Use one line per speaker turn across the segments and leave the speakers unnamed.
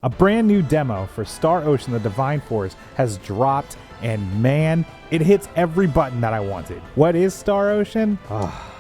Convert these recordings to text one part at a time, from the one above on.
A brand new demo for Star Ocean: The Divine Force has dropped, and man, it hits every button that I wanted. What is Star Ocean?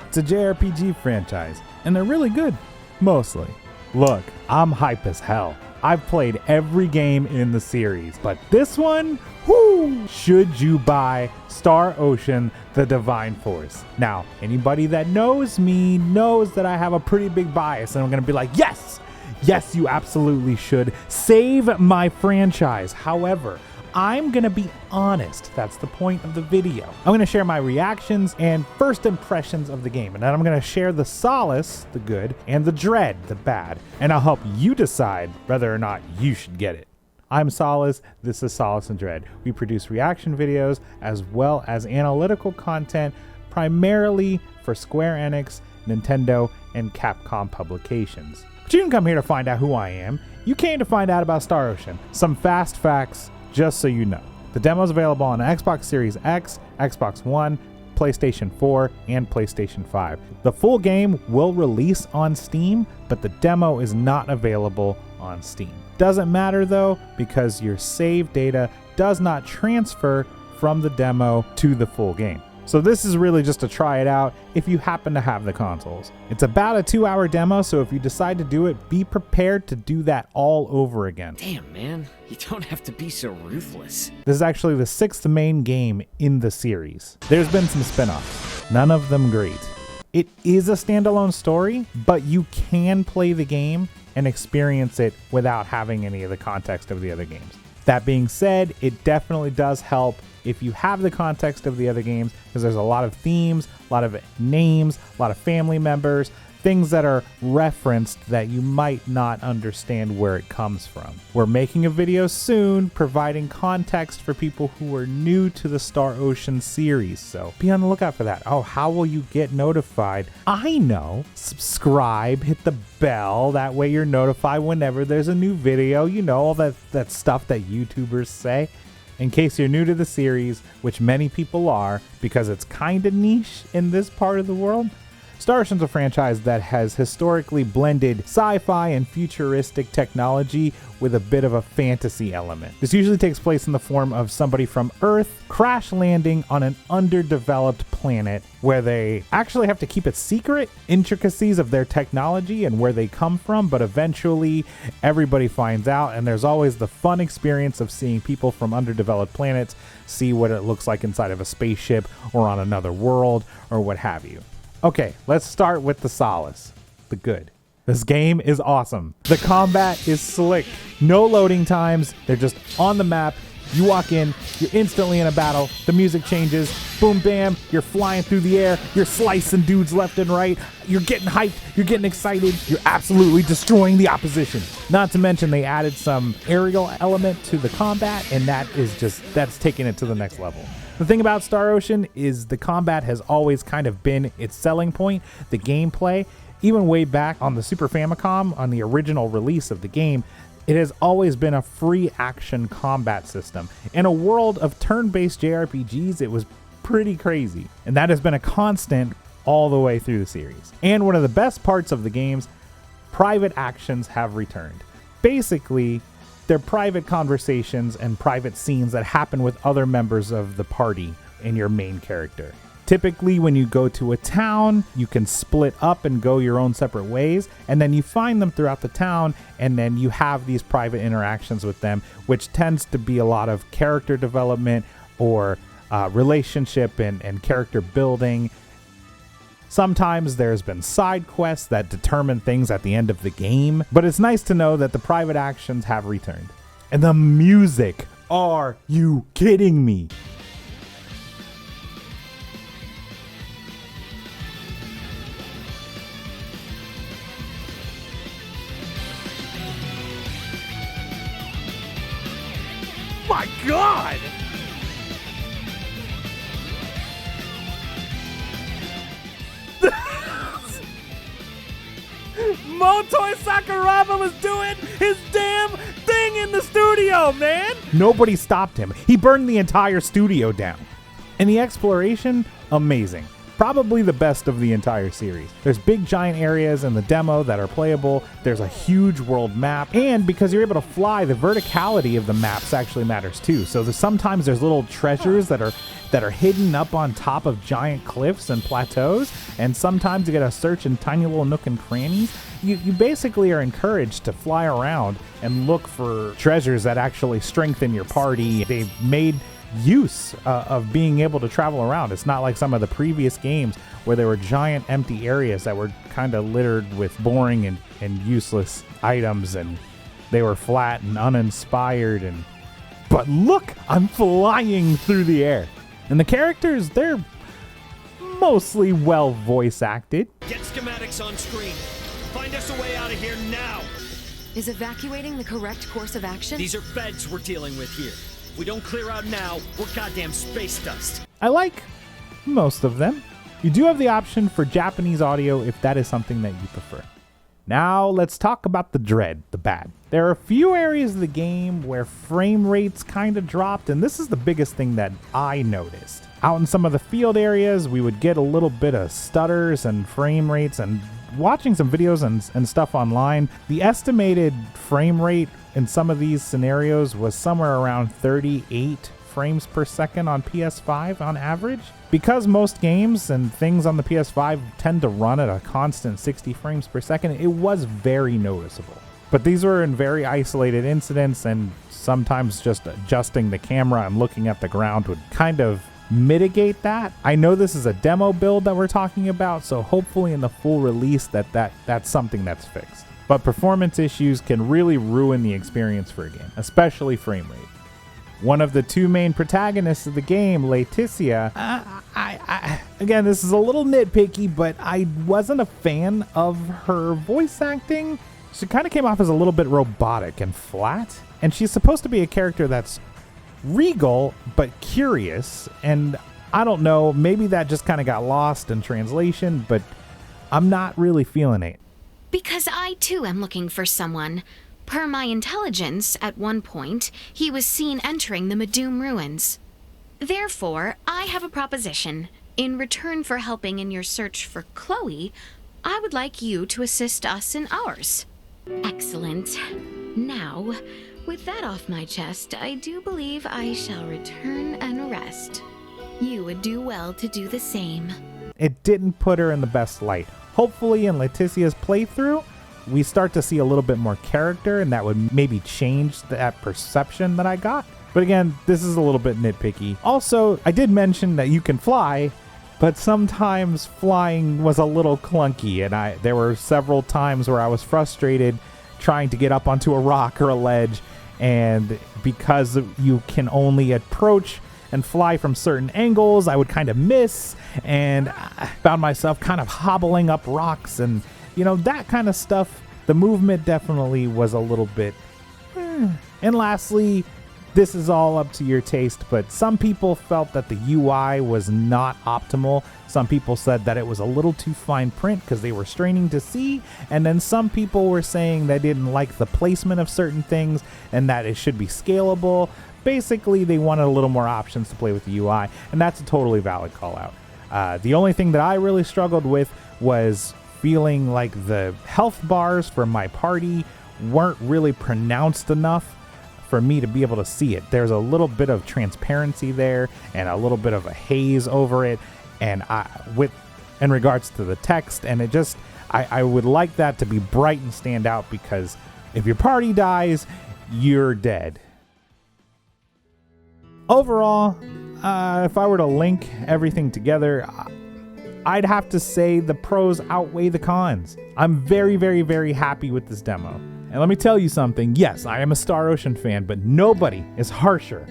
It's a JRPG franchise, and they're really good, mostly. Look, I'm hype as hell. I've played every game in the series, but this one, whoo! Should you buy Star Ocean: The Divine Force? Now, anybody that knows me knows that I have a pretty big bias, and I'm gonna be like, yes! Yes, you absolutely should. Save my franchise. However, I'm gonna be honest. That's the point of the video. I'm gonna share my reactions and first impressions of the game, and then I'm gonna share the Solace, the good, and the Dread, the bad, and I'll help you decide whether or not you should get it. I'm Solace, this is Solace and Dread. We produce reaction videos as well as analytical content, primarily for Square Enix, Nintendo, and Capcom publications. But you didn't come here to find out who I am. You came to find out about Star Ocean. Some fast facts, just so you know. The demo is available on Xbox Series X, Xbox One, PlayStation 4, and PlayStation 5. The full game will release on Steam, but the demo is not available on Steam. Doesn't matter though, because your save data does not transfer from the demo to the full game. So this is really just to try it out if you happen to have the consoles. It's about a 2-hour demo, so if you decide to do it, be prepared to do that all over again.
Damn, man, you don't have to be so ruthless.
This is actually the 6th main game in the series. There's been some spin-offs, none of them great. It is a standalone story, but you can play the game and experience it without having any of the context of the other games. That being said, it definitely does help if you have the context of the other games, because there's a lot of themes, a lot of names, a lot of family members, things that are referenced that you might not understand where it comes from. We're making a video soon providing context for people who are new to the Star Ocean series, so be on the lookout for that. Oh, how will you get notified? I know. Subscribe, hit the bell, that way you're notified whenever there's a new video. You know, all that stuff that YouTubers say. In case you're new to the series, which many people are, because it's kind of niche in this part of the world, Star Ocean's a franchise that has historically blended sci-fi and futuristic technology with a bit of a fantasy element. This usually takes place in the form of somebody from Earth crash landing on an underdeveloped planet where they actually have to keep it secret, intricacies of their technology and where they come from, but eventually everybody finds out, and there's always the fun experience of seeing people from underdeveloped planets see what it looks like inside of a spaceship or on another world or what have you. Okay, let's start with the Solace, the good. This game is awesome. The combat is slick. No loading times. They're just on the map. You walk in, you're instantly in a battle. The music changes. Boom, bam. You're flying through the air. You're slicing dudes left and right. You're getting hyped. You're getting excited. You're absolutely destroying the opposition. Not to mention they added some aerial element to the combat, and that's taking it to the next level. The thing about Star Ocean is the combat has always kind of been its selling point, the gameplay. Even way back on the Super Famicom, on the original release of the game, it has always been a free action combat system. In a world of turn-based JRPGs, it was pretty crazy. And that has been a constant all the way through the series. And one of the best parts of the games, private actions have returned. Basically, they're private conversations and private scenes that happen with other members of the party and your main character. Typically, when you go to a town, you can split up and go your own separate ways, and then you find them throughout the town, and then you have these private interactions with them, which tends to be a lot of character development or relationship and character building. Sometimes there's been side quests that determine things at the end of the game, but it's nice to know that the private actions have returned. And the music, are you kidding me? My God! Motoi Sakuraba was doing his damn thing in the studio, man! Nobody stopped him. He burned the entire studio down. And the exploration, amazing. Probably the best of the entire series. There's big giant areas in the demo that are playable, there's a huge world map, and because you're able to fly, the verticality of the maps actually matters too. So sometimes there's little treasures that are hidden up on top of giant cliffs and plateaus, and sometimes you gotta search in tiny little nook and crannies. You basically are encouraged to fly around and look for treasures that actually strengthen your party. They've made use of being able to travel around. It's not like some of the previous games where there were giant empty areas that were kind of littered with boring and useless items, and they were flat and uninspired. But look, I'm flying through the air. And the characters, they're mostly well voice acted.
Get schematics on screen. Find us a way out of here now.
Is evacuating the correct course of action?
These are feds we're dealing with here. If we don't clear out now, we're goddamn space dust.
I like most of them. You do have the option for Japanese audio if that is something that you prefer. Now let's talk about the dread, the bad. There are a few areas of the game where frame rates kind of dropped, and this is the biggest thing that I noticed. Out in some of the field areas, we would get a little bit of stutters and frame rates, and watching some videos and stuff online, the estimated frame rate in some of these scenarios was somewhere around 38 frames per second on PS5 on average. Because most games and things on the PS5 tend to run at a constant 60 frames per second, it was very noticeable. But these were in very isolated incidents, and sometimes just adjusting the camera and looking at the ground would kind of mitigate that. I know this is a demo build that we're talking about, so hopefully in the full release that's something that's fixed. But performance issues can really ruin the experience for a game, especially frame rate. One of the two main protagonists of the game, Leticia, again, this is a little nitpicky, but I wasn't a fan of her voice acting. She kind of came off as a little bit robotic and flat, and she's supposed to be a character that's regal but curious, and I don't know, maybe that just kind of got lost in translation, but I'm not really feeling it.
Because I too am looking for someone. Per my intelligence, at one point, he was seen entering the Medum ruins. Therefore, I have a proposition. In return for helping in your search for Chloe, I would like you to assist us in ours. Excellent. Now, with that off my chest, I do believe I shall return and rest. You would do well to do the same.
It didn't put her in the best light. Hopefully in Leticia's playthrough, we start to see a little bit more character, and that would maybe change that perception that I got. But again, this is a little bit nitpicky. Also, I did mention that you can fly, but sometimes flying was a little clunky, and there were several times where I was frustrated trying to get up onto a rock or a ledge, and because you can only approach and fly from certain angles, I would kind of miss, and I found myself kind of hobbling up rocks, and that kind of stuff. The movement definitely was a little bit And lastly, this is all up to your taste, but some people felt that the UI was not optimal. Some people said that it was a little too fine print because they were straining to see, and then some people were saying they didn't like the placement of certain things and that it should be scalable. Basically, they wanted a little more options to play with the UI, and that's a totally valid call out. The only thing that I really struggled with was feeling like the health bars for my party weren't really pronounced enough for me to be able to see it. There's a little bit of transparency there and a little bit of a haze over it, and in regards to the text, and it just I would like that to be bright and stand out, because if your party dies, you're dead. Overall, if I were to link everything together, I'd have to say the pros outweigh the cons. I'm very, very, very happy with this demo. And let me tell you something. Yes, I am a Star Ocean fan, but nobody is harsher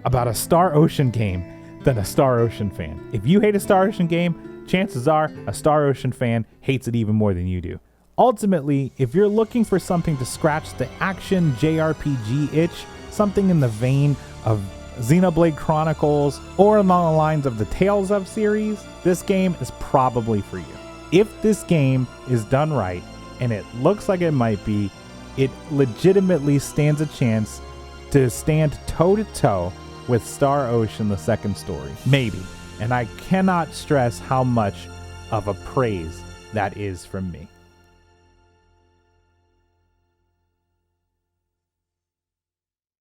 about a Star Ocean game than a Star Ocean fan. If you hate a Star Ocean game, chances are a Star Ocean fan hates it even more than you do. Ultimately, if you're looking for something to scratch the action JRPG itch, something in the vein of Xenoblade Chronicles or along the lines of the Tales of series, this game is probably for you. If this game is done right, and it looks like it might be, it legitimately stands a chance to stand toe-to-toe with Star Ocean: The Second Story. Maybe. And I cannot stress how much of a praise that is from me.